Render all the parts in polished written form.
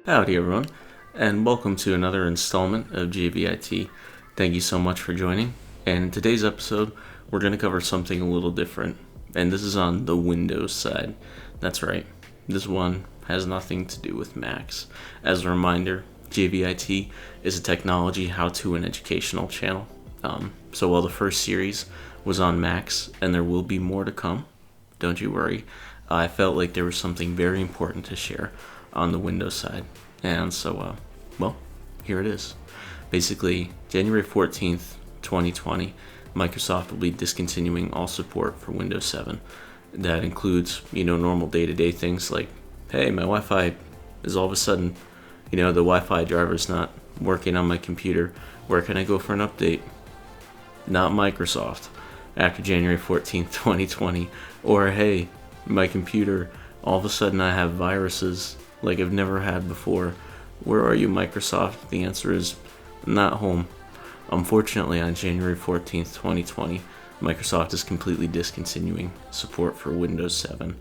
Howdy, everyone, and welcome to another installment of JVIT. Thank you so much for joining. And in today's episode, we're going to cover something a little different, and this is on the Windows side. That's right, this one has nothing to do with Macs. As a reminder, JVIT is a technology, how-to, and educational channel. So while the first series was on Macs, and there will be more to come, don't you worry, I felt like there was something very important to share on the Windows side. And so, here it is. Basically, January 14th, 2020, Microsoft will be discontinuing all support for Windows 7. That includes, normal day-to-day things like, hey, my Wi-Fi is all of a sudden, the Wi-Fi driver's not working on my computer. Where can I go for an update? Not Microsoft. After January 14th, 2020. Or, hey, my computer, all of a sudden I have viruses like I've never had before. Where are you, Microsoft? The answer is not home. Unfortunately, on January 14th, 2020, Microsoft is completely discontinuing support for Windows 7.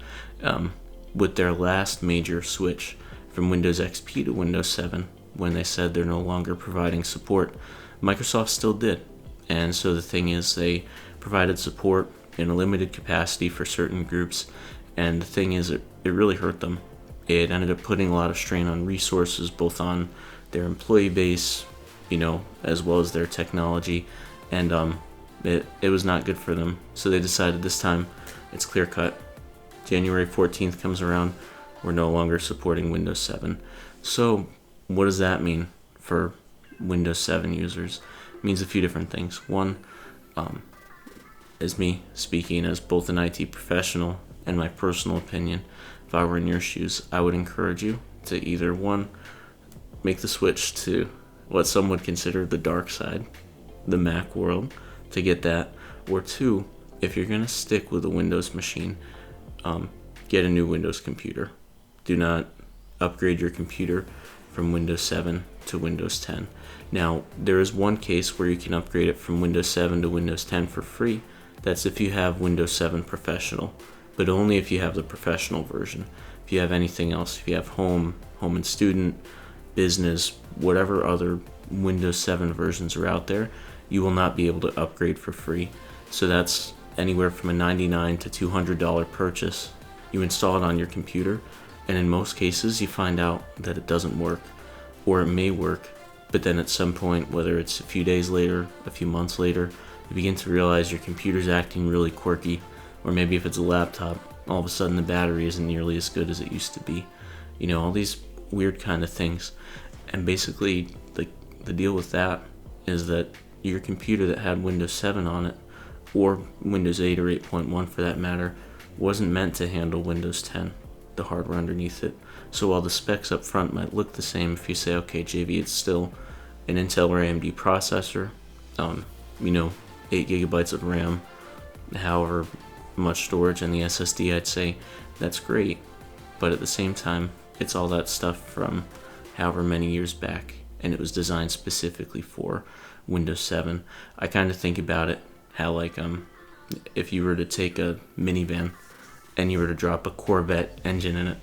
With their last major switch from Windows XP to Windows 7, when they said they're no longer providing support, Microsoft still did. And so the thing is, they provided support in a limited capacity for certain groups, and the thing is, it really hurt them. It ended up putting a lot of strain on resources, both on their employee base, as well as their technology, and it was not good for them. So they decided this time it's clear cut. January 14th comes around, we're no longer supporting Windows 7. So what does that mean for Windows 7 users? It means a few different things. One, is me speaking as both an IT professional and my personal opinion. If I were in your shoes, I would encourage you to either, one, make the switch to what some would consider the dark side, the Mac world, to get that, or two, if you're going to stick with a Windows machine, get a new Windows computer. Do not upgrade your computer from Windows 7 to Windows 10. Now, there is one case where you can upgrade it from Windows 7 to Windows 10 for free. That's if you have Windows 7 Professional, but only if you have the professional version. If you have anything else, if you have home and student, business, whatever other Windows 7 versions are out there, you will not be able to upgrade for free. So that's anywhere from a $99 to $200 purchase. You install it on your computer, and in most cases you find out that it doesn't work, or it may work, but then at some point, whether it's a few days later, a few months later, you begin to realize your computer's acting really quirky. Or maybe if it's a laptop, all of a sudden the battery isn't nearly as good as it used to be. All these weird kind of things. And basically, the deal with that is that your computer that had Windows 7 on it, or Windows 8 or 8.1 for that matter, wasn't meant to handle Windows 10, the hardware underneath it. So while the specs up front might look the same, if you say, okay, JV, it's still an Intel or AMD processor, 8 gigabytes of RAM, however much storage and the SSD, I'd say that's great, but at the same time, it's all that stuff from however many years back, and it was designed specifically for Windows 7. I kind of think about it how if you were to take a minivan and you were to drop a Corvette engine in it,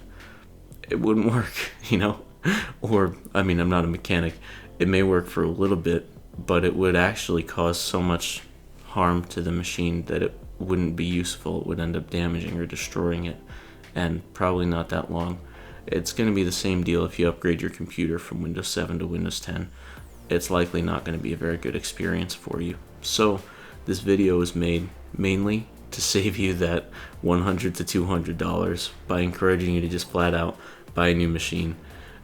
it wouldn't work, Or, I'm not a mechanic. It may work for a little bit, but it would actually cause so much harm to the machine that it wouldn't be useful. It would end up damaging or destroying it, and probably not that long. It's going to be the same deal if you upgrade your computer from Windows 7 to Windows 10. It's likely not going to be a very good experience for you. So this video is made mainly to save you that $100 to $200 by encouraging you to just flat out buy a new machine.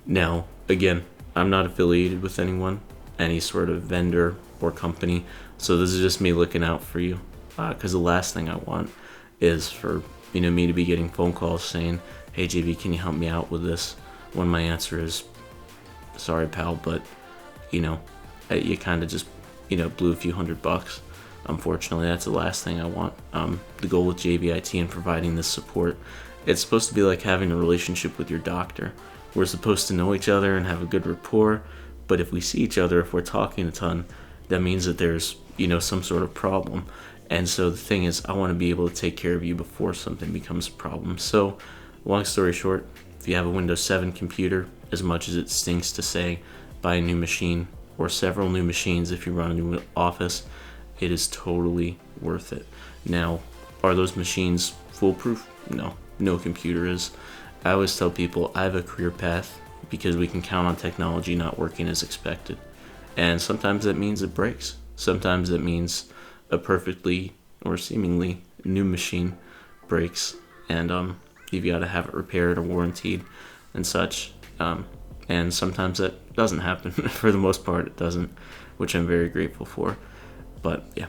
Now, again, I'm not affiliated with anyone, any sort of vendor or company, so this is just me looking out for you. Because the last thing I want is for me to be getting phone calls saying, hey JV, can you help me out with this, when my answer is, sorry pal, but you kind of just blew a few $100. Unfortunately, that's the last thing I want. The goal with JVIT and providing this support, it's supposed to be like having a relationship with your doctor. We're supposed to know each other and have a good rapport, but if we see each other, if we're talking a ton, that means that there's some sort of problem. And so the thing is, I want to be able to take care of you before something becomes a problem. So, long story short, If you have a Windows 7 computer, as much as it stinks to say, buy a new machine or several new machines if you run a new office. It is totally worth it. Now, are those machines foolproof? No, no computer is. I always tell people I have a career path because we can count on technology not working as expected. And sometimes that means it breaks. Sometimes that means a perfectly or seemingly new machine breaks, and you've got to have it repaired or warranted and such. And sometimes that doesn't happen. For the most part, it doesn't, which I'm very grateful for. But yeah,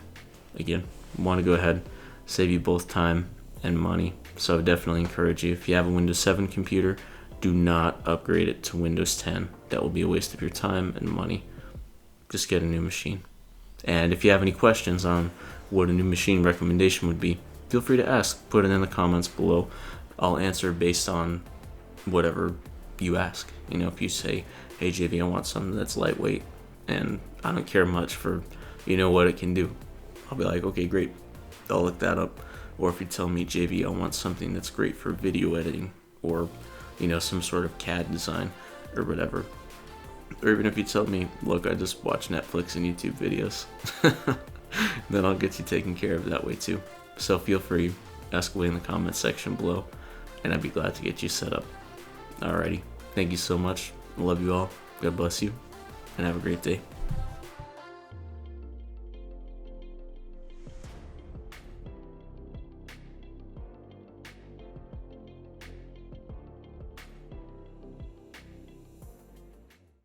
again, want to go ahead, save you both time and money. So I definitely encourage you, if you have a Windows 7 computer, do not upgrade it to Windows 10. That will be a waste of your time and money. Just get a new machine. And if you have any questions on what a new machine recommendation would be, feel free to ask. Put it in the comments below. I'll answer based on whatever you ask. You know, if you say, hey JV, I want something that's lightweight and I don't care much for, what it can do, I'll be like, okay, great, I'll look that up. Or if you tell me, JV, I want something that's great for video editing or, some sort of CAD design or whatever. Or even if you tell me, look, I just watch Netflix and YouTube videos, then I'll get you taken care of that way too. So feel free, ask away in the comments section below, and I'd be glad to get you set up. Alrighty, thank you so much. I love you all. God bless you, and have a great day.